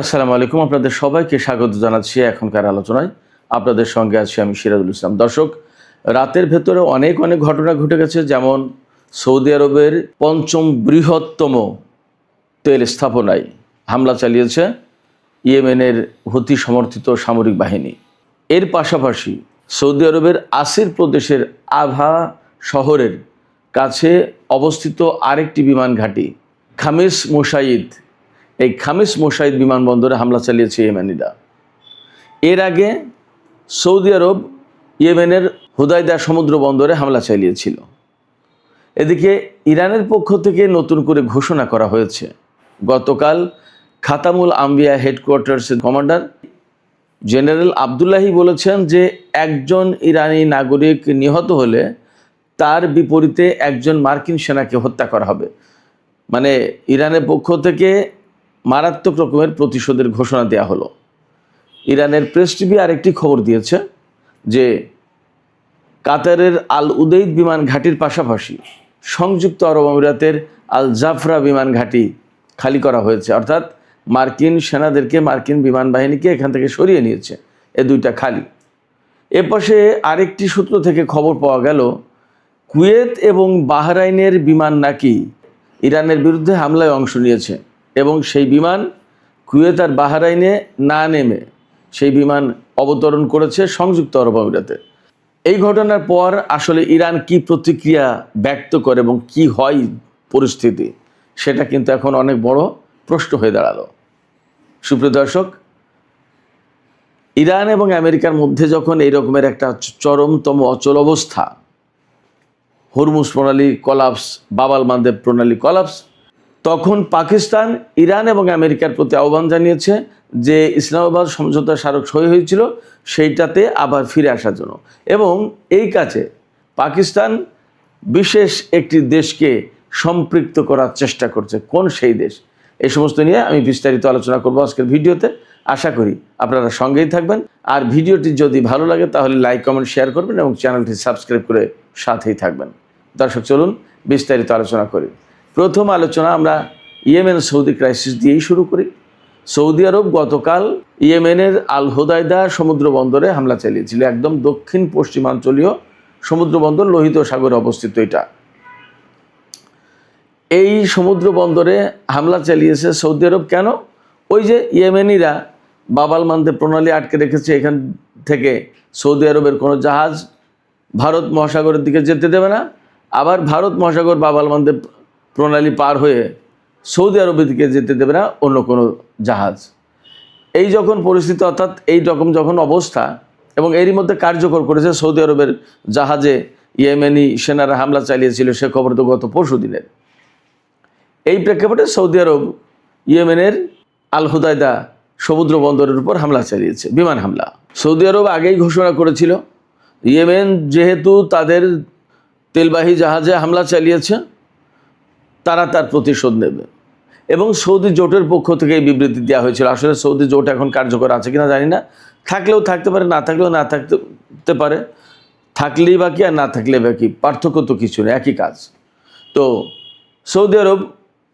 আসসালামু আলাইকুম। আপনাদের সবাইকে স্বাগত জানাচ্ছি এখনকার আলোচনায়। আপনাদের সঙ্গে আছি আমি সিরাজুল ইসলাম। দর্শক, রাতের ভেতরে অনেক ঘটনা ঘটে গেছে। যেমন সৌদি আরবের পঞ্চম বৃহত্তম তেল স্থাপনায় হামলা চালিয়েছে ইয়েমেনের হুতি সমর্থিত সামরিক বাহিনী। এর পাশাপাশি সৌদি আরবের আসির প্রদেশের আভা শহরের কাছে অবস্থিত আরেকটি বিমান ঘাঁটি খামিস মুশাইদ, এই খামিস মুশাইদ বিমানবন্দরে হামলা চালিয়েছে ইয়েমেনিরা। এর আগে সৌদি আরব ইয়েমেনের হুদাইদা সমুদ্র বন্দরে হামলা চালিয়েছিল। এদিকে ইরানের পক্ষ থেকে নতুন করে ঘোষণা করা হয়েছে। গতকাল খাতামুল আম্বিয়া হেডকোয়ার্টার্সের কমান্ডার জেনারেল আবদুল্লাহি বলেছেন যে একজন ইরানি নাগরিক নিহত হলে তার বিপরীতে একজন মার্কিন সেনাকে হত্যা করা হবে। মানে ইরানের পক্ষ থেকে মারাত্মক রকমের প্রতিশোধের ঘোষণা দেওয়া হলো। ইরানের প্রেস টিভি আরেকটি খবর দিয়েছে যে কাতারের আল উদেইদ বিমান ঘাঁটির পাশাপাশি সংযুক্ত আরব আমিরাতের আল জাফরা বিমান ঘাঁটি খালি করা হয়েছে, অর্থাৎ মার্কিন সেনাদেরকে, মার্কিন বিমান বাহিনীকে এখান থেকে সরিয়ে নিয়েছে। এ দুইটা খালি। এ পাশে আরেকটি সূত্র থেকে খবর পাওয়া গেল কুয়েত এবং বাহরাইনের বিমান নাকি ইরানের বিরুদ্ধে হামলায় অংশ নিয়েছে এবং সেই বিমান কুয়েত আর বাহরাইনে না নেমে সেই বিমান অবতরণ করেছে সংযুক্ত আরব আমিরাতে। এই ঘটনার পর আসলে ইরান কি প্রতিক্রিয়া ব্যক্ত করে এবং কি হয় পরিস্থিতি, সেটা কিন্তু এখন অনেক বড় প্রশ্ন হয়ে দাঁড়ালো। সুপ্রিয় দর্শক, ইরান এবং আমেরিকার মধ্যে যখন এই রকমের একটা চরমতম অচল অবস্থা, হরমুজ প্রণালী কলাপস, বাবাল মান্দেব প্রণালী কলাপস, তখন পাকিস্তান ইরান এবং আমেরিকার প্রতি আহ্বান জানিয়েছে যে ইসলামাবাদ সমঝোতা স্মারক সই হয়েছিল সেইটাতে আবার ফিরে আসার জন্য। এবং এই কাজে পাকিস্তান বিশেষ একটি দেশকে সম্পৃক্ত করার চেষ্টা করছে। কোন সেই দেশ? এই সমস্ত নিয়ে আমি বিস্তারিত আলোচনা করব আজকের ভিডিওতে। আশা করি আপনারা সঙ্গেই থাকবেন। আর ভিডিওটি যদি ভালো লাগে তাহলে লাইক, কমেন্ট, শেয়ার করবেন এবং চ্যানেলটি সাবস্ক্রাইব করে সাথেই থাকবেন। দর্শক, চলুন বিস্তারিত আলোচনা করি। প্রথম আলোচনা আমরা ইয়েমেন সৌদি ক্রাইসিস দিয়েই শুরু করি। সৌদি আরব গতকাল ইয়েমেনের আল হুদাইদা সমুদ্র বন্দরে হামলা চালিয়েছিল। একদম দক্ষিণ পশ্চিমাঞ্চলীয় সমুদ্র বন্দর, লোহিত সাগরে অবস্থিত এটা। এই সমুদ্র বন্দরে হামলা চালিয়েছে সৌদি আরব। কেন? ওই যে ইয়েমেনিরা বাবাল মান্দেব প্রণালী আটকে রেখেছে, এখান থেকে সৌদি আরবের কোনো জাহাজ ভারত মহাসাগরের দিকে যেতে দেবে না, আবার ভারত মহাসাগর বাবাল মান্দেব প্রণালী পার হয়ে সৌদি আরবের দিকে যেতে দেবে না অন্য কোনো জাহাজ। এই যখন পরিস্থিতি, অর্থাৎ এই রকম যখন অবস্থা, এবং এরই মধ্যে কার্যকর করেছে সৌদি আরবের জাহাজে ইয়েমেনি সেনারা হামলা চালিয়েছিল, সে খবর তো গত পরশু দিনের। এই প্রেক্ষাপটে সৌদি আরব ইয়েমেনের আল হুদাইদা সমুদ্র বন্দরের উপর হামলা চালিয়েছে, বিমান হামলা। সৌদি আরব আগেই ঘোষণা করেছিল ইয়েমেন যেহেতু তাদের তেলবাহী জাহাজে হামলা চালিয়েছে, তারা তার প্রতিশোধ নেবে। এবং সৌদি জোটের পক্ষ থেকে এই বিবৃতি দেওয়া হয়েছিল। আসলে সৌদি জোট এখন কার্যকর আছে কিনা জানি না, থাকলেও থাকতে পারে, না থাকলেও না থাকতে পারে। থাকলেই বাকি আর না থাকলে বাকি, পার্থক্য তো কিছু নেই, একই কাজ। তো সৌদি আরব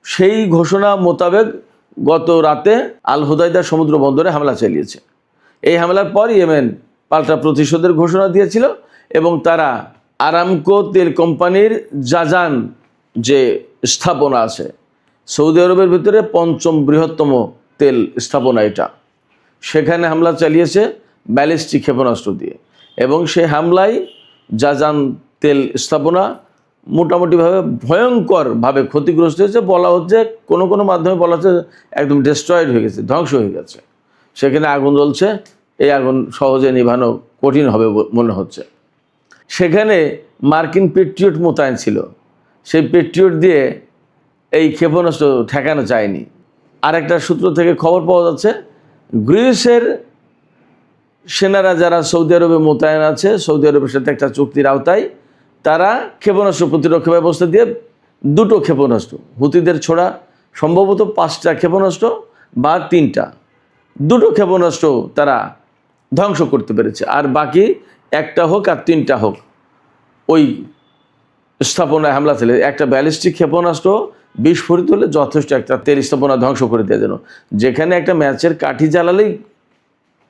সেই ঘোষণা মোতাবেক গত রাতে আল হুদাইদা সমুদ্র বন্দরে হামলা চালিয়েছে। এই হামলার পর ইয়েমেন পাল্টা প্রতিশোধের ঘোষণা দিয়েছিল এবং তারা আরামকো তেল কোম্পানির জাজান যে স্থাপনা আছে সৌদি আরবের ভিতরে পঞ্চম বৃহত্তম তেল স্থাপনা এটা, সেখানে হামলা চালিয়েছে ব্যালিস্টিক ক্ষেপণাস্ত্র দিয়ে। এবং সেই হামলায় জাজান তেল স্থাপনা মোটামুটিভাবে ভয়ঙ্করভাবে ক্ষতিগ্রস্ত হয়েছে। বলা হচ্ছে, কোনো মাধ্যমে বলা হচ্ছে একদম ডিস্ট্রয়েড হয়ে গেছে, ধ্বংস হয়ে গেছে। সেখানে আগুন জ্বলছে, এই আগুন সহজে নিভানো কঠিন হবে মনে হচ্ছে। সেখানে মার্কিন পেট্রিয়ট মোতায়েন ছিল, সেই পেট্রিয়ট দিয়ে এই ক্ষেপণাস্ত্র ঠেকানো যায়নি। আর একটা সূত্র থেকে খবর পাওয়া যাচ্ছে গ্রিসের সেনারা যারা সৌদি আরবে মোতায়েন আছে, সৌদি আরবের সাথে একটা চুক্তির আওতায় তারা ক্ষেপণাস্ত্র প্রতিরক্ষা ব্যবস্থা দিয়ে দুটো ক্ষেপণাস্ত্র, হুতিদের ছোড়া সম্ভবত 5টা ক্ষেপণাস্ত্র বা 3টা, দুটো ক্ষেপণাস্ত্র তারা ধ্বংস করতে পেরেছে। আর বাকি 1টা হোক আর 3টা হোক ওই স্থাপনায় হামলা চালিয়ে একটা ব্যালিস্টিক ক্ষেপণাস্ত্র বিস্ফোরিত হলে যথেষ্ট একটা তেল স্থাপনা ধ্বংস করে দেওয়ার জন্য। যেখানে একটা ম্যাচের কাঠি জ্বালালেই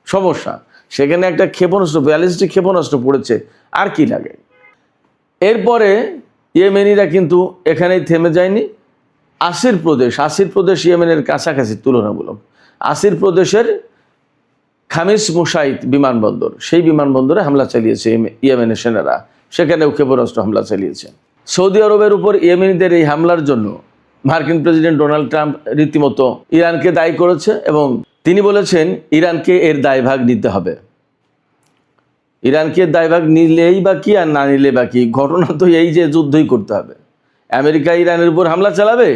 সমস্যা, সেখানে একটা ক্ষেপণাস্ত্র, ব্যালিস্টিক ক্ষেপণাস্ত্র পড়েছে, আর কি লাগে। এরপরে ইয়েমেনিরা কিন্তু এখানেই থেমে যায়নি। আসির প্রদেশ ইয়েমেনের কাছাকাছি তুলনামূলক। আসির প্রদেশের খামিস মুসাইদ বিমানবন্দর, সেই বিমানবন্দরে হামলা চালিয়েছে ইয়েমেনের সেনারা, সেখানেও ক্ষেপণাস্ত্র হামলা চালিয়েছে। সৌদি আরবের উপর ইয়েমেনিদের এই হামলার জন্য মার্কিন প্রেসিডেন্ট ডোনাল্ড ট্রাম্প রীতিমতো ইরানকে দায়ী করেছে এবং তিনি বলেছেন ইরানকে এর দায়ভাগ নিতে হবে। ইরানকে দায়ভাগ নিলেই বা কি আর না নিলে বা কি, ঘটনা তো এই যে যুদ্ধই করতে হবে। আমেরিকা ইরানের উপর হামলা চালাবে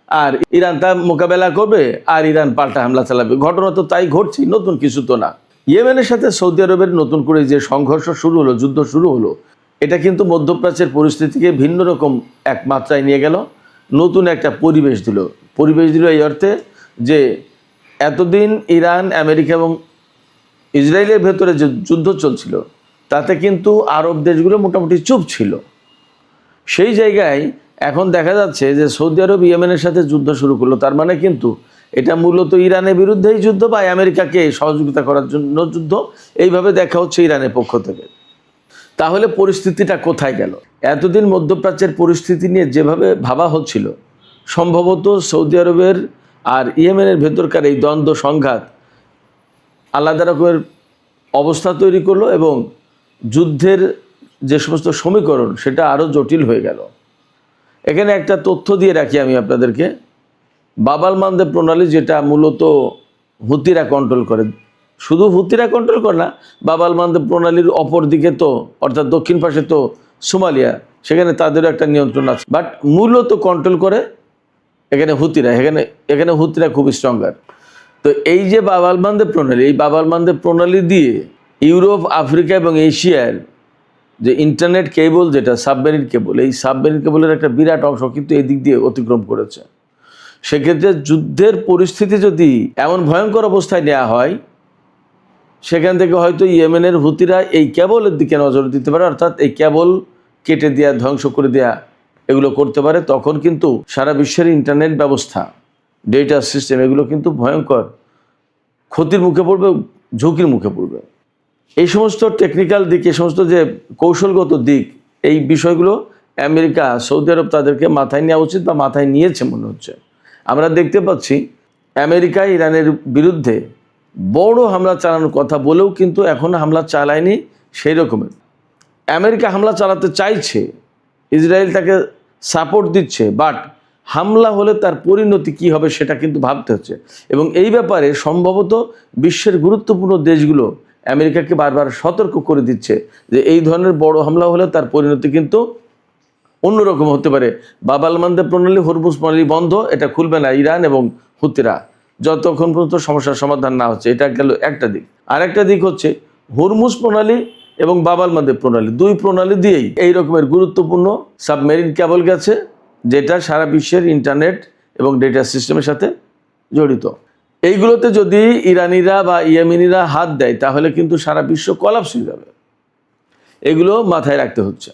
আর ইরান তা মোকাবেলা করবে, আর ইরান পাল্টা হামলা চালাবে। ঘটনা তো তাই ঘটছে, নতুন কিছু তো না। ইয়েমেনের সাথে সৌদি আরবের নতুন করে যে সংঘর্ষ শুরু হলো, যুদ্ধ শুরু হলো, এটা কিন্তু মধ্যপ্রাচ্যের পরিস্থিতিকে ভিন্ন রকম এক মাত্রায় নিয়ে গেল, নতুন একটা পরিবেশ দিল এই অর্থে যে এতদিন ইরান, আমেরিকা এবং ইসরায়েলের ভেতরে যে যুদ্ধ চলছিল তাতে কিন্তু আরব দেশগুলো মোটামুটি চুপ ছিল। সেই জায়গায় এখন দেখা যাচ্ছে যে সৌদি আরব ইয়েমেনের সাথে যুদ্ধ শুরু করলো। তার মানে কিন্তু এটা মূলত ইরানের বিরুদ্ধেই যুদ্ধ বা আমেরিকাকে সহযোগিতা করার জন্য যুদ্ধ, এইভাবে দেখা হচ্ছে ইরানের পক্ষ থেকে। তাহলে পরিস্থিতিটা কোথায় গেল? এতদিন মধ্যপ্রাচ্যের পরিস্থিতি নিয়ে যেভাবে ভাবা হচ্ছিল, সম্ভবত সৌদি আরবের আর ইয়েমেনের ভেতরকার এই দ্বন্দ্ব সংঘাত আলাদা রকমের অবস্থা তৈরি করলো এবং যুদ্ধের যে সমস্ত সমীকরণ সেটা আরও জটিল হয়ে গেল। এখানে একটা তথ্য দিয়ে রাখি আমি আপনাদেরকে। বাবাল মানদেব প্রণালী, যেটা মূলত হুতিরা কন্ট্রোল করে, শুধু হুতিরা কন্ট্রোল করে না, বাবাল মানদেব প্রণালীর অপর দিকে তো অর্থাৎ দক্ষিণ পাশে তো সোমালিয়া, সেখানে তাদেরও একটা নিয়ন্ত্রণ আছে, বাট মূলত কন্ট্রোল করে এখানে হুতিরা। এখানে হুতিরা খুব স্ট্রঙ্গার। তো এই যে বাবাল মানদেব প্রণালী, এই বাবাল মানদেব প্রণালী দিয়ে ইউরোপ, আফ্রিকা এবং এশিয়ার যে ইন্টারনেট কেবল, যেটা সাবমেরিন কেবল, এই সাবমেরিন কেবলের একটা বিরাট অংশ কিন্তু এই দিক দিয়ে অতিক্রম করেছে। সেক্ষেত্রে যুদ্ধের পরিস্থিতি যদি এমন ভয়ঙ্কর অবস্থায় নেওয়া হয়, সেখান থেকে হয়তো ইয়েমেনের হুতিরা এই কেবলের দিকে নজর দিতে পারে, অর্থাৎ এই কেবল কেটে দেওয়া, ধ্বংস করে দেওয়া, এগুলো করতে পারে। তখন কিন্তু সারা বিশ্বের ইন্টারনেট ব্যবস্থা, ডেটা সিস্টেম, এগুলো কিন্তু ভয়ঙ্কর ক্ষতির মুখে পড়বে, ঝুঁকির মুখে পড়বে। এই সমস্ত টেকনিক্যাল দিক, এই সমস্ত যে কৌশলগত দিক, এই বিষয়গুলো আমেরিকা, সৌদি আরব তাদেরকে মাথায় নেওয়া উচিত বা মাথায় নিয়েছে মনে হচ্ছে। আমরা দেখতে পাচ্ছি আমেরিকা ইরানের বিরুদ্ধে বড় হামলা চালানোর কথা বলেও কিন্তু এখনও হামলা চালায়নি সেই রকমের। আমেরিকা হামলা চালাতে চাইছে, ইসরায়েল তাকে সাপোর্ট দিচ্ছে, বাট হামলা হলে তার পরিণতি কী হবে সেটা কিন্তু ভাবতে হচ্ছে। এবং এই ব্যাপারে সম্ভবত বিশ্বের গুরুত্বপূর্ণ দেশগুলো আমেরিকাকে বারবার সতর্ক করে দিচ্ছে যে এই ধরনের বড় হামলা হলে তার পরিণতি কিন্তু অন্যরকম হতে পারে। বাবাল মানদেব প্রণালী, হরমুজ প্রণালী বন্ধ, এটা খুলবে না ইরান এবং হুতিরা যতক্ষণ পর্যন্ত সমস্যার সমাধান না হচ্ছে। এটা গেল একটা দিক। আরেকটা দিক হচ্ছে হরমুজ প্রণালী এবং বাবাল মানদেব প্রণালী, দুই প্রণালী দিয়েই এই রকমের গুরুত্বপূর্ণ সাবমেরিন কেবল গেছে, যেটা সারা বিশ্বের ইন্টারনেট এবং ডেটা সিস্টেমের সাথে জড়িত। এইগুলোতে যদি ইরানিরা বা ইয়েমেনিরা হাত দেয় তাহলে কিন্তু সারা বিশ্ব কলাপস হয়ে যাবে। এগুলো মাথায় রাখতে হচ্ছে।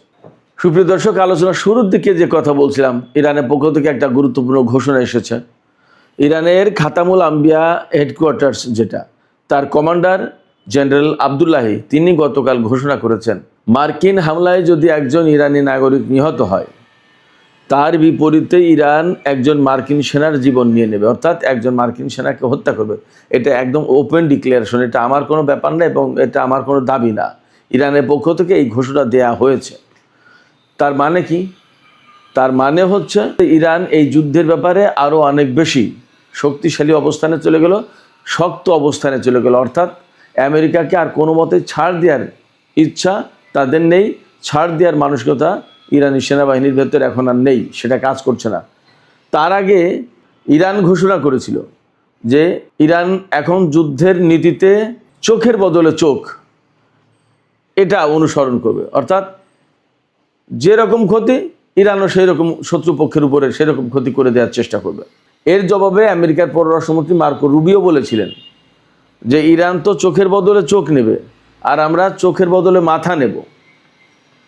সুপ্রিয় দর্শক, আলোচনার শুরুর দিকে যে কথা বলছিলাম, ইরানের পক্ষ থেকে একটা গুরুত্বপূর্ণ ঘোষণা এসেছে। ইরানের খাতামুল আম্বিয়া হেডকোয়ার্টার্স, যেটা তার কমান্ডার জেনারেল আবদুল্লাহি, তিনি গতকাল ঘোষণা করেছেন মার্কিন হামলায় যদি একজন ইরানি নাগরিক নিহত হয়, তার বিপরীতে ইরান একজন মার্কিন সেনার জীবন নিয়ে নেবে, অর্থাৎ একজন মার্কিন সেনাকে হত্যা করবে। এটা একদম ওপেন ডিক্লারেশন, এটা আমার কোনো ব্যাপার না এবং এটা আমার কোনো দাবি না। ইরানের পক্ষ থেকে এই ঘোষণা দেয়া হয়েছে। তার মানে কি? তার মানে হচ্ছে ইরান এই যুদ্ধের ব্যাপারে আরও অনেক বেশি শক্তিশালী অবস্থানে চলে গেল, শক্ত অবস্থানে চলে গেল। অর্থাৎ আমেরিকাকে আর কোনো মতে ছাড় দেওয়ার ইচ্ছা তাদের নেই, ছাড় দেওয়ার মানসিকতা ইরানি সেনাবাহিনীর ভেতরে এখন আর নেই, সেটা কাজ করছে না। তার আগে ইরান ঘোষণা করেছিল যে ইরান এখন যুদ্ধের নীতিতে চোখের বদলে চোখ এটা অনুসরণ করবে, অর্থাৎ যেরকম ক্ষতি ইরানও সেই রকম শত্রুপক্ষের উপরে সেরকম ক্ষতি করে দেওয়ার চেষ্টা করবে। এর জবাবে আমেরিকার পররাষ্ট্রমন্ত্রী মার্কো রুবিও বলেছিলেন যে ইরান তো চোখের বদলে চোখ নেবে আর আমরা চোখের বদলে মাথা নেব।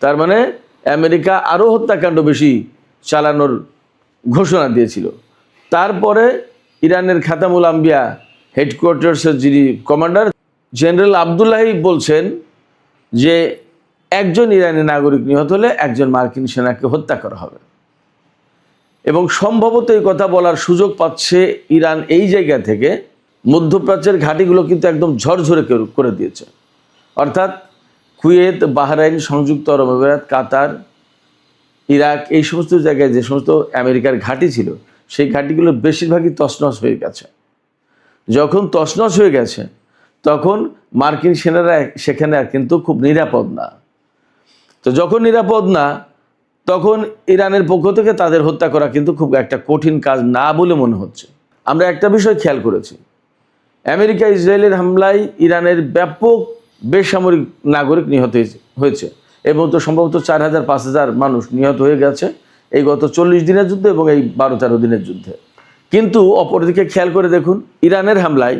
তার মানে আমেরিকা আরও হত্যাকাণ্ড বেশি চালানোর ঘোষণা দিয়েছিল। তারপরে ইরানের খাতামুল আম্বিয়া হেডকোয়ার্টার্সের যিনি কমান্ডার জেনারেল আবদুল্লাহি বলছেন যে একজন ইরানি নাগরিক নিহত হলে একজন মার্কিন সেনাকে হত্যা করা হবে। এবং সম্ভবত এই কথা বলার সুযোগ পাচ্ছে ইরান এই জায়গা থেকে মধ্যপ্রাচ্যের ঘাঁটিগুলো কিন্তু একদম ঝরঝরে করে দিয়েছে। অর্থাৎ কুয়েত, বাহরাইন, সংযুক্ত আরব আমিরাত, কাতার, ইরাক, এই সমস্ত জায়গায় যে সমস্ত আমেরিকার ঘাঁটি ছিল সেই ঘাঁটিগুলো বেশিরভাগই তছনছ হয়ে গেছে। যখন তছনছ হয়ে গেছে তখন মার্কিন সেনারা সেখানে কিন্তু খুব নিরাপদ না। তো যখন নিরাপদ না, তখন ইরানের পক্ষ থেকে তাদের হত্যা করা কিন্তু খুব একটা কঠিন কাজ না বলে মনে হচ্ছে। আমরা একটা বিষয় খেয়াল করেছি, আমেরিকা ইসরায়েলের হামলায় ইরানের ব্যাপক বেসামরিক নাগরিক নিহত হয়েছে এবং তো সম্ভবত 4000-5000 মানুষ নিহত হয়ে গেছে এই গত 40 দিনের যুদ্ধে এবং এই 12-13 দিনের যুদ্ধে। কিন্তু অপরদিকে খেয়াল করে দেখুন, ইরানের হামলায়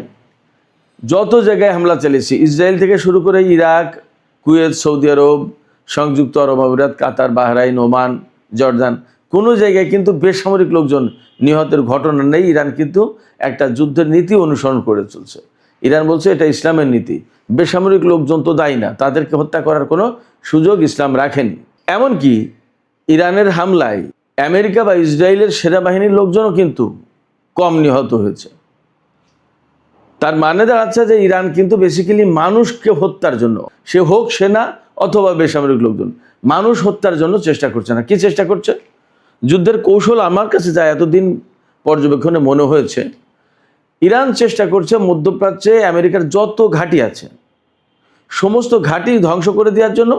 যত জায়গায় হামলা চালিয়েছে, ইসরায়েল থেকে শুরু করে ইরাক, কুয়েত, সৌদি আরব, সংযুক্ত আরব আমিরাত, কাতার, বাহরাইন, ওমান, জর্দান, কোনো জায়গায় কিন্তু বেসামরিক লোকজন নিহতের ঘটনা নেই। ইরান কিন্তু একটা যুদ্ধের নীতি অনুসরণ করে চলছে। ইরান বলছে এটা ইসলামের নীতি, বেসামরিক লোকজন তো দায়ী না, তাদেরকে হত্যা করার কোনো সুযোগ ইসলাম রাখেনি। এমনকি ইরানের হামলায় আমেরিকা বা ইসরায়েলের সেনাবাহিনীর লোকজনও কিন্তু কম নিহত হয়েছে। তার মানে দাঁড়াচ্ছে যে ইরান কিন্তু বেসিক্যালি মানুষকে হত্যার জন্য, সে হোক সেনা অথবা বেসামরিক লোকজন, মানুষ হত্যার জন্য চেষ্টা করছে না। কি চেষ্টা করছে? যুদ্ধের কৌশল আমার কাছে যা এতদিন পর্যবেক্ষণে মনে হয়েছে, ইরান চেষ্টা করছে মধ্যপ্রাচ্যে আমেরিকার যত ঘাঁটি আছে সমস্ত ঘাঁটি ধ্বংস করে দেওয়ার জন্য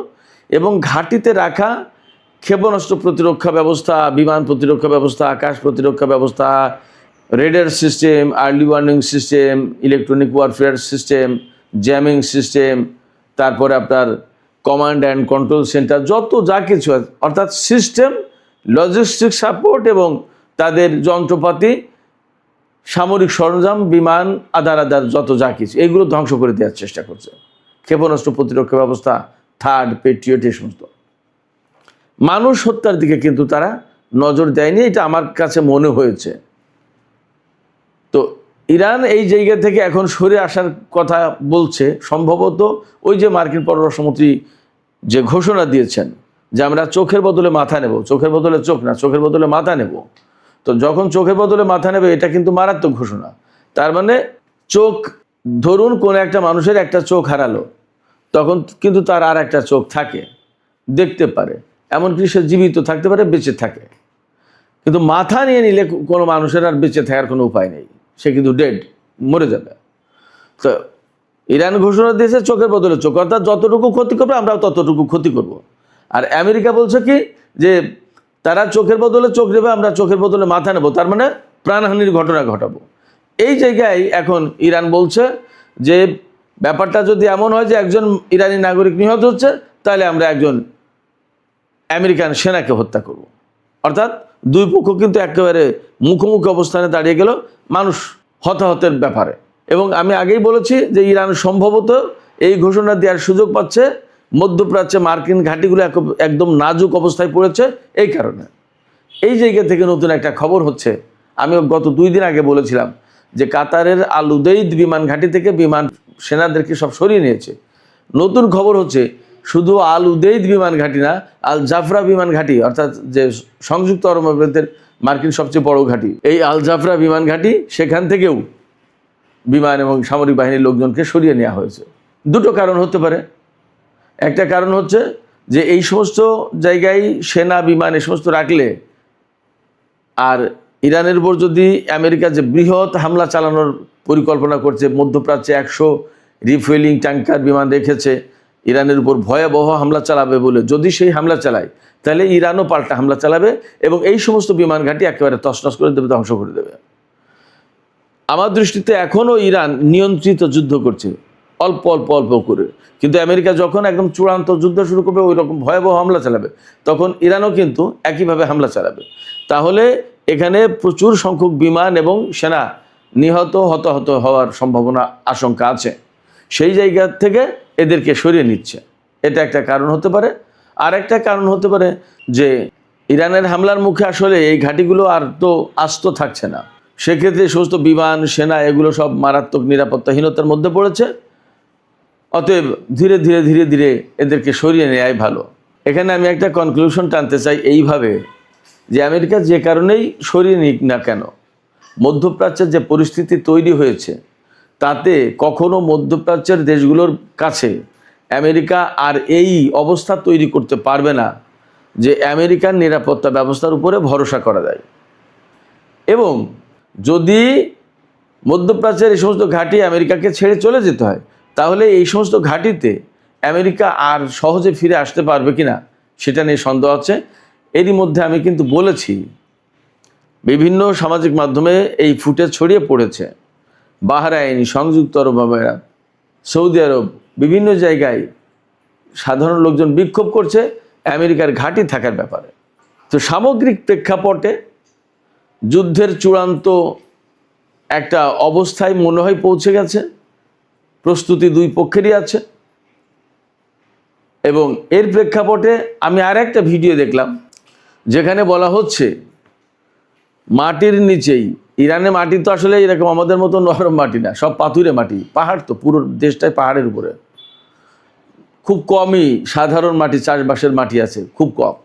এবং ঘাঁটিতে রাখা ক্ষেপণাস্ত্র প্রতিরক্ষা ব্যবস্থা, বিমান প্রতিরক্ষা ব্যবস্থা, আকাশ প্রতিরক্ষা ব্যবস্থা, radar system, early warning system, electronic warfare system, jamming system, তারপরে আপনার কমান্ড অ্যান্ড কন্ট্রোল সেন্টার, যত যা কিছু আছে, অর্থাৎ সিস্টেম, লজিস্টিক সাপোর্ট এবং তাদের যন্ত্রপাতি, সামরিক সরঞ্জাম, বিমান, আদার যত যা কিছু, এগুলো ধ্বংস করে দেওয়ার চেষ্টা করছে। ক্ষেপণাস্ত্র প্রতিরক্ষা ব্যবস্থা, থার্ড, পেট্রিয়ট, এই সমস্ত। মানুষ হত্যার দিকে কিন্তু তারা নজর দেয়নি, এটা আমার কাছে মনে হয়েছে। তো ইরান এই জায়গা থেকে এখন সরে আসার কথা বলছে, সম্ভবত ওই যে মার্কিন পররাষ্ট্রমন্ত্রী যে ঘোষণা দিয়েছেন যে আমরা চোখের বদলে মাথা নেব, চোখের বদলে চোখ না, চোখের বদলে মাথা নেব। তো যখন চোখের বদলে মাথা নেবে, এটা কিন্তু মারাত্মক ঘোষণা। তার মানে চোখ, ধরুন কোনো একটা মানুষের একটা চোখ হারালো, তখন কিন্তু তার আর একটা চোখ থাকে, দেখতে পারে, এমনকি সে জীবিত থাকতে পারে, বেঁচে থাকে। কিন্তু মাথা নিয়ে নিলে কোনো মানুষের আর বেঁচে থাকার কোনো উপায় নেই, সে কিন্তু ডেড, মরে যাবে। তো ইরান ঘোষণা দিয়েছে চোখের বদলে চোখ, অর্থাৎ যতটুকু ক্ষতি করবে আমরাও ততটুকু ক্ষতি করব। আর আমেরিকা বলছে কি যে তারা চোখের বদলে চোখ নেবে, আমরা চোখের বদলে মাথা নেব, তার মানে প্রাণহানির ঘটনা ঘটাবো। এই জায়গায় এখন ইরান বলছে যে ব্যাপারটা যদি এমন হয় যে একজন ইরানি নাগরিক নিহত হচ্ছে, তাহলে আমরা একজন আমেরিকান সেনাকে হত্যা করব। অর্থাৎ দুই পক্ষ কিন্তু একেবারে মুখোমুখি অবস্থানে দাঁড়িয়ে গেল মানুষ হতাহতের ব্যাপারে। এবং আমি আগেই বলেছি যে ইরান সম্ভবত এই ঘোষণা দেওয়ার সুযোগ পাচ্ছে মধ্যপ্রাচ্যে মার্কিন ঘাঁটিগুলো একদম নাজুক অবস্থায় পড়েছে এই কারণে। এই জায়গা থেকে নতুন একটা খবর হচ্ছে, আমি গত 2 দিন আগে বলেছিলাম যে কাতারের আল উদেইদ বিমান ঘাঁটি থেকে বিমান সেনাদেরকে সব সরিয়ে নিয়েছে। নতুন খবর হচ্ছে শুধু আল উদেইদ বিমান ঘাঁটি না, আল জাফরা বিমান ঘাঁটি, অর্থাৎ যে সংযুক্ত আরব আমিরাতের মার্কিন সবচেয়ে বড় ঘাঁটি, এই আল জাফরা বিমান ঘাঁটি, সেখান থেকেও বিমান এবং সামরিক বাহিনীর লোকজনকে সরিয়ে নেওয়া হয়েছে। দুটো কারণ হতে পারে। একটা কারণ হচ্ছে যে এই সমস্ত জায়গায় সেনা, বিমান, এই সমস্ত রাখলে আর ইরানের উপর যদি আমেরিকা যে বৃহৎ হামলা চালানোর পরিকল্পনা করছে, মধ্যপ্রাচ্যে 100 রিফুয়েলিং ট্যাঙ্কার বিমান রেখেছে ইরানের উপর ভয়াবহ হামলা চালাবে বলে, যদি সেই হামলা চালায় তাহলে ইরানও পাল্টা হামলা চালাবে এবং এই সমস্ত বিমান ঘাঁটি একেবারে তছনছ করে দেবে, ধ্বংস করে দেবে। আমার দৃষ্টিতে এখনও ইরান নিয়ন্ত্রিত যুদ্ধ করছে, অল্প অল্প অল্প করে, কিন্তু আমেরিকা যখন একদম চূড়ান্ত যুদ্ধ শুরু করবে, ওই রকম ভয়াবহ হামলা চালাবে, তখন ইরানও কিন্তু একইভাবে হামলা চালাবে। তাহলে এখানে প্রচুর সংখ্যক বিমান এবং সেনা নিহত, হতাহত হওয়ার সম্ভাবনা, আশঙ্কা আছে। সেই জায়গা থেকে এদেরকে সরিয়ে নিচ্ছে, এটা একটা কারণ হতে পারে। আর একটা কারণ হতে পারে যে ইরানের হামলার মুখে আসলে এই ঘাঁটিগুলো আর তো আস্ত থাকছে না। সেক্ষেত্রে সমস্ত বিমান, সেনা এগুলো সব মারাত্মক নিরাপত্তাহীনতার মধ্যে পড়েছে। অতএব ধীরে ধীরে ধীরে ধীরে এদেরকে সরিয়ে নেওয়াই ভালো। এখানে আমি একটা কনক্লুশন টানতে চাই এইভাবে, যে আমেরিকা যে কারণেই সরিয়ে নিক না কেন, মধ্যপ্রাচ্যের যে পরিস্থিতি তৈরি হয়েছে তাতে কখনো মধ্যপ্রাচ্যের দেশগুলোর কাছে আমেরিকা আর এই অবস্থা তৈরি করতে পারবে না যে আমেরিকার নিরাপত্তা ব্যবস্থার উপরে ভরসা করা যায়। এবং যদি মধ্যপ্রাচ্যের এই সমস্ত ঘাঁটি আমেরিকাকে ছেড়ে চলে যেতে হয়, তাহলে এই সমস্ত ঘাঁটিতে আমেরিকা আর সহজে ফিরে আসতে পারবে কিনা সেটা নিয়ে সন্দেহ আছে। এরই মধ্যে আমি কিন্তু বলেছি, বিভিন্ন সামাজিক মাধ্যমে এই ফুটেজ ছড়িয়ে পড়েছে। বাহরাইন, সংযুক্ত আরব আমিরাত, সৌদি আরব, বিভিন্ন জায়গায় সাধারণ লোকজন বিক্ষোভ করছে আমেরিকার ঘাঁটি থাকার ব্যাপারে। তো সামগ্রিক প্রেক্ষাপটে যুদ্ধের চূড়ান্ত একটা অবস্থায় মনে হয় পৌঁছে গেছে। প্রস্তুতি দুই পক্ষেরই আছে। এবং এর প্রেক্ষাপটে আমি আর একটা ভিডিও দেখলাম যেখানে বলা হচ্ছে মাটির নিচেই, ইরানে মাটি তো আসলে এরকম আমাদের মতো নরম মাটি না, সব পাথুরে মাটি, পাহাড় তো, পুরো দেশটাই পাহাড়ের উপরে। খুব কমই সাধারণ মাটি, চাষবাসের মাটি আছে, খুব কম।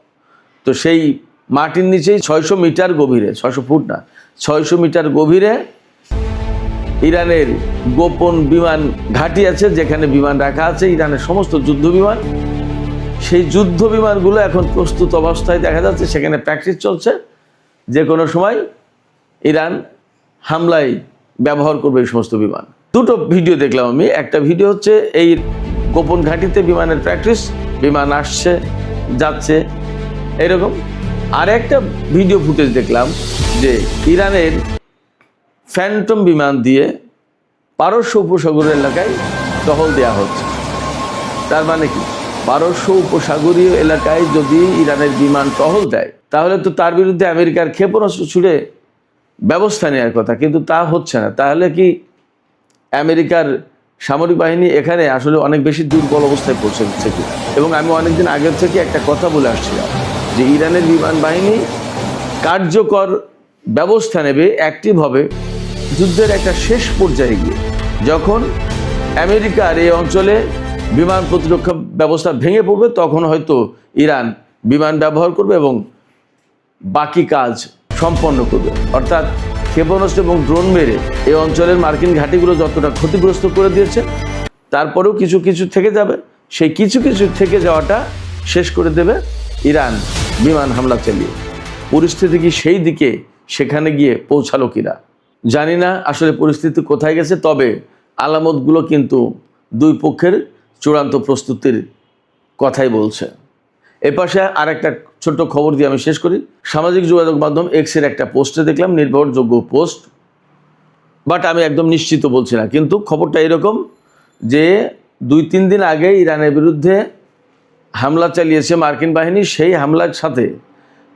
তো সেই মাটির নিচেই 600 মিটার গভীরে, 600 ফুট না, 600 মিটার গভীরে ইরানের গোপন বিমান ঘাঁটি আছে, যেখানে বিমান রাখা আছে ইরানের সমস্ত যুদ্ধ বিমান। সেই যুদ্ধ বিমানগুলো এখন প্রস্তুত অবস্থায় দেখা যাচ্ছে, সেখানে প্র্যাকটিস চলছে। যে কোনো সময় ইরান হামলায় ব্যবহার করবে এই সমস্ত বিমান। দুটো ভিডিও দেখলাম আমি। একটা ভিডিও হচ্ছে এই গোপন ঘাঁটিতে বিমানের প্র্যাকটিস, বিমান আসছে যাচ্ছে এরকম। আর একটা ভিডিও ফুটেজ দেখলাম যে ইরানের ফ্যান্টম বিমান দিয়ে পারস্য উপসাগর এলাকায় টহল দেওয়া হচ্ছে। তার মানে কি, পারস্য উপসাগরীয় এলাকায় যদি ইরানের বিমান টহল দেয়, তাহলে তো তার বিরুদ্ধে আমেরিকার ক্ষেপণাস্ত্র ছুড়ে ব্যবস্থা নেওয়ার কথা, কিন্তু তা হচ্ছে না। তাহলে কি আমেরিকার সামরিক বাহিনী এখানে আসলে অনেক বেশি দুর্বল অবস্থায় পৌঁছে গেছে কি? এবং আমি অনেকদিন আগের থেকে একটা কথা বলে আসছিলাম যে ইরানের বিমান বাহিনী কার্যকর ব্যবস্থা নেবে অ্যাক্টিভ হবে যুদ্ধের একটা শেষ পর্যায়ে গিয়ে, যখন আমেরিকার এই অঞ্চলে বিমান প্রতিরক্ষা ব্যবস্থা ভেঙে পড়বে, তখন হয়তো ইরান বিমান ব্যবহার করবে এবং বাকি কাজ সম্পন্ন করবে। অর্থাৎ ক্ষেপণাস্ত্র এবং ড্রোন মেরে এই অঞ্চলের মার্কিন ঘাঁটিগুলো যতটা ক্ষতিগ্রস্ত করে দিয়েছে, তারপরেও কিছু কিছু থেকে যাবে। সেই কিছু কিছু থেকে যাওয়াটা শেষ করে দেবে ইরান বিমান হামলা চালিয়ে। পরিস্থিতি কি সেই দিকে সেখানে গিয়ে পৌঁছালো কিনা জানি না, আসলে পরিস্থিতি কোথায় গেছে। তবে আলামতগুলো কিন্তু দুই পক্ষের চূড়ান্ত প্রস্তুতির কথাই বলছে। এপাশে আর একটা ছোট্ট খবর দিয়ে আমি শেষ করি। সামাজিক যোগাযোগ মাধ্যম এক্সের একটা পোস্টে দেখলাম, নির্ভরযোগ্য পোস্ট, বাট আমি একদম নিশ্চিত বলছি না, কিন্তু খবরটা এরকম যে 2-3 দিন আগে ইরানের বিরুদ্ধে হামলা চালিয়েছে মার্কিন বাহিনী। সেই হামলার সাথে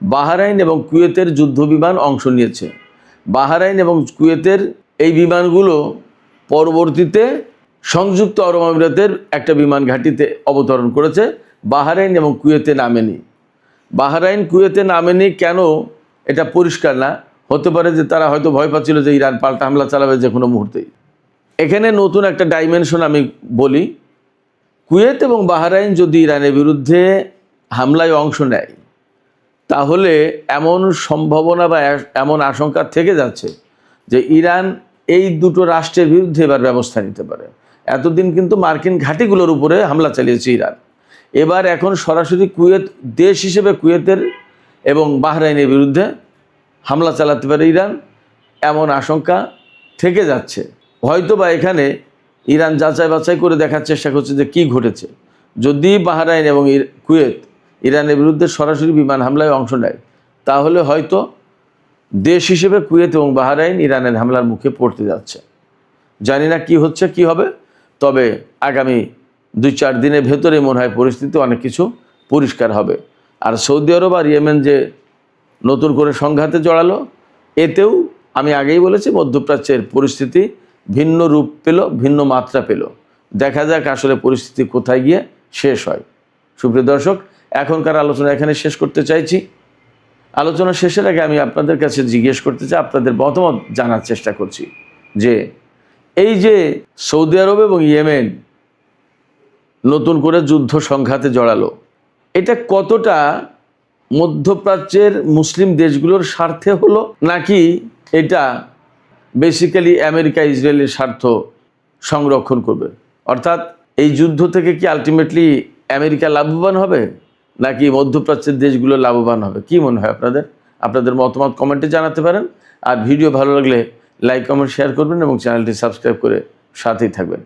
বাহরাইন এবং কুয়েতের যুদ্ধ বিমান অংশ নিয়েছে। বাহরাইন এবং কুয়েতের এই বিমানগুলো পরবর্তীতে সংযুক্ত আরব আমিরাতের একটা বিমান ঘাঁটিতে অবতরণ করেছে। বাহরাইন এবং কুয়েতে নামেনি। বাহরাইন কুয়েতে নামেনি কেন এটা পরিষ্কার না। হতে পারে যে তারা হয়তো ভয় পাচ্ছিল যে ইরান পাল্টা হামলা চালাবে যে কোনো মুহূর্তেই। এখানে নতুন একটা ডাইমেনশন আমি বলি, কুয়েত এবং বাহরাইন যদি ইরানের বিরুদ্ধে হামলায় অংশ নেয়, তাহলে এমন সম্ভাবনা বা এমন আশঙ্কা থেকে যাচ্ছে যে ইরান এই দুটো রাষ্ট্রের বিরুদ্ধে এবার ব্যবস্থা নিতে পারে। এতদিন কিন্তু মার্কিন ঘাঁটিগুলোর উপরে হামলা চালিয়েছে ইরান, এবার এখন সরাসরি কুয়েত দেশ হিসেবে কুয়েতের এবং বাহরাইনের বিরুদ্ধে হামলা চালাতে পারে ইরান, এমন আশঙ্কা থেকে যাচ্ছে। হয়তো বা এখানে ইরান যাচাই বাছাই করে দেখার চেষ্টা করছে যে কী ঘটেছে। যদি বাহরাইন এবং কুয়েত ইরানের বিরুদ্ধে সরাসরি বিমান হামলায় অংশ নেয়, তাহলে হয়তো দেশ হিসেবে কুয়েত এবং বাহরাইন ইরানের হামলার মুখে পড়তে যাচ্ছে। জানি না কি হচ্ছে কি হবে, তবে আগামী 2-4 দিনের ভেতরে মনে হয় পরিস্থিতি অনেক কিছু পরিষ্কার হবে। আর সৌদি আরব আর ইয়েমেন যে নতুন করে সংঘাতে জড়ালো, এতেও আমি আগেই বলেছি মধ্যপ্রাচ্যের পরিস্থিতি ভিন্ন রূপ পেল, ভিন্ন মাত্রা পেল। দেখা যাক আসলে পরিস্থিতি কোথায় গিয়ে শেষ হয়। সুপ্রিয় দর্শক, এখনকার আলোচনা এখানে শেষ করতে চাইছি। আলোচনা শেষের আগে আমি আপনাদের কাছে জিজ্ঞেস করতে চাই, আপনাদের মতামত জানার চেষ্টা করছি যে এই যে সৌদি আরব এবং ইয়েমেন নতুন করে যুদ্ধ সংঘাতে জড়ালো, এটা কতটা মধ্যপ্রাচ্যের মুসলিম দেশগুলোর স্বার্থে হলো, নাকি এটা বেসিক্যালি আমেরিকা ইসরায়েলের স্বার্থ সংরক্ষণ করবে? অর্থাৎ এই যুদ্ধ থেকে কি আলটিমেটলি আমেরিকা লাভবান হবে, নাকি মধ্যপ্রাচ্যের দেশগুলো লাভবান হবে? কি মনে হয় আপনাদের? আপনাদের মতামত কমেন্টে জানাতে পারেন। আর ভিডিও ভালো লাগলে লাইক কমেন্ট শেয়ার করবেন এবং চ্যানেলটি সাবস্ক্রাইব করে সাথেই থাকবেন।